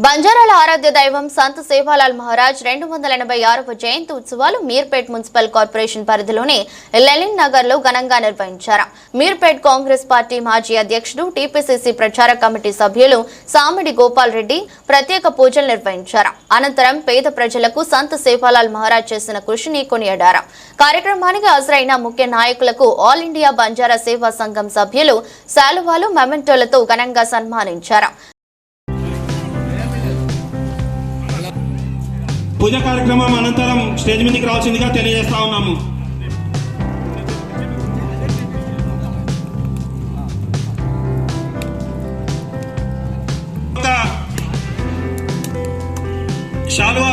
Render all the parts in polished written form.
బంజారాల ఆరాధ్య దైవం సంత్ సేవాలాల్ మహారాజ్ 286వ జయంతి ఉత్సవాలు Meerpet municipal corporation పరిధిలోని లెలిన్ నగర్ లో ఘనంగా నిర్వహించారు. మీర్పేట్ కాంగ్రెస్ పార్టీ మాజీ అధ్యక్షుడు టీపీసీసీ ప్రచార కమిటీ సభ్యులు సామిడి గోపాల్ రెడ్డి ప్రత్యేక పూజలు నిర్వహించారు. అనంతరం పేద ప్రజలకు సంత్ సేవాలాల్ మహారాజ్ చేసిన కృషిని కొనియాడారు. కార్యక్రమానికి హాజరైన ముఖ్య నాయకులకు ఆల్ ఇండియా బంజారా సేవా సంఘం సభ్యులు శాలువాలు మెమెంటోలతో ఘనంగా సన్మానించారు. పూజ కార్యక్రమం అనంతరం స్టేజ్ మీదకి రావాల్సిందిగా తెలియజేస్తా ఉన్నాము. శాలువా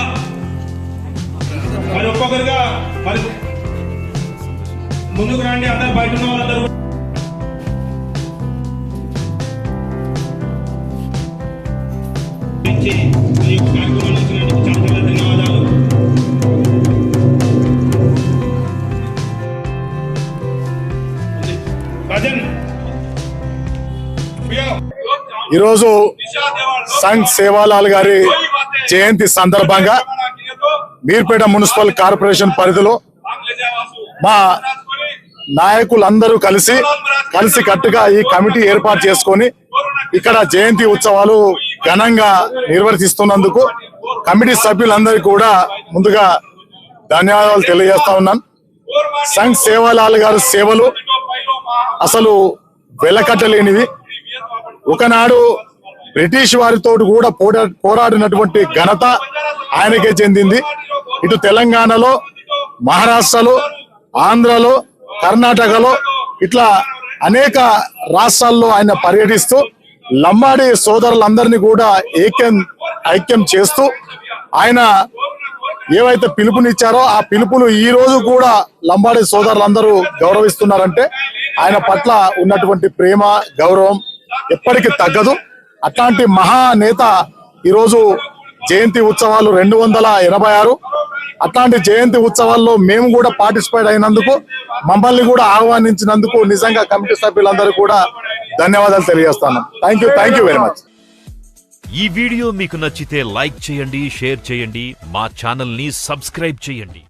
మరి ఒక్కొక్కరిగా మరి ముందుకు రండి. అందరు బయట ఉన్న వాళ్ళందరూ ఈరోజు సంత్ సేవాలాల్ గారి జయంతి సందర్భంగా మీర్పేట మున్సిపల్ కార్పొరేషన్ పరిధిలో మా నాయకులందరూ కలిసి కట్టుగా ఈ కమిటీ ఏర్పాటు చేసుకొని ఇక్కడ జయంతి ఉత్సవాలు ఘనంగా నిర్వర్తిస్తున్నందుకు కమిటీ సభ్యులందరికీ కూడా ముందుగా ధన్యవాదాలు తెలియజేస్తా ఉన్నాను. సంత్ సేవాలాల్ గారి సేవలు అసలు వెలకట్టలేనివి. ఒకనాడు బ్రిటిష్ వారితో కూడా పోరాడినటువంటి ఘనత ఆయనకే చెందింది. ఇటు తెలంగాణలో, మహారాష్ట్రలో, ఆంధ్రలో, కర్ణాటకలో ఇట్లా అనేక రాష్ట్రాల్లో ఆయన పర్యటిస్తూ లంబాడి సోదరులందరినీ కూడా ఐక్యం చేస్తూ ఆయన ఏవైతే పిలుపునిచ్చారో ఆ పిలుపును ఈ రోజు కూడా లంబాడి సోదరులందరూ గౌరవిస్తున్నారంటే ఆయన పట్ల ఉన్నటువంటి ప్రేమ, గౌరవం ఎప్పటికీ తగ్గదు. అట్లాంటి మహానేత ఈరోజు జయంతి ఉత్సవాలు 286. అట్లాంటి జయంతి ఉత్సవాల్లో మేము కూడా పార్టిసిపేట్ అయినందుకు, మమ్మల్ని కూడా ఆహ్వానించినందుకు నిజంగా కమిటీ సభ్యులందరూ కూడా ధన్యవాదాలు తెలియజేస్తాను. Thank you very much. ఈ వీడియో మీకు నచ్చితే లైక్ చేయండి, షేర్ చేయండి, మా ఛానల్ ని సబ్స్క్రైబ్ చేయండి.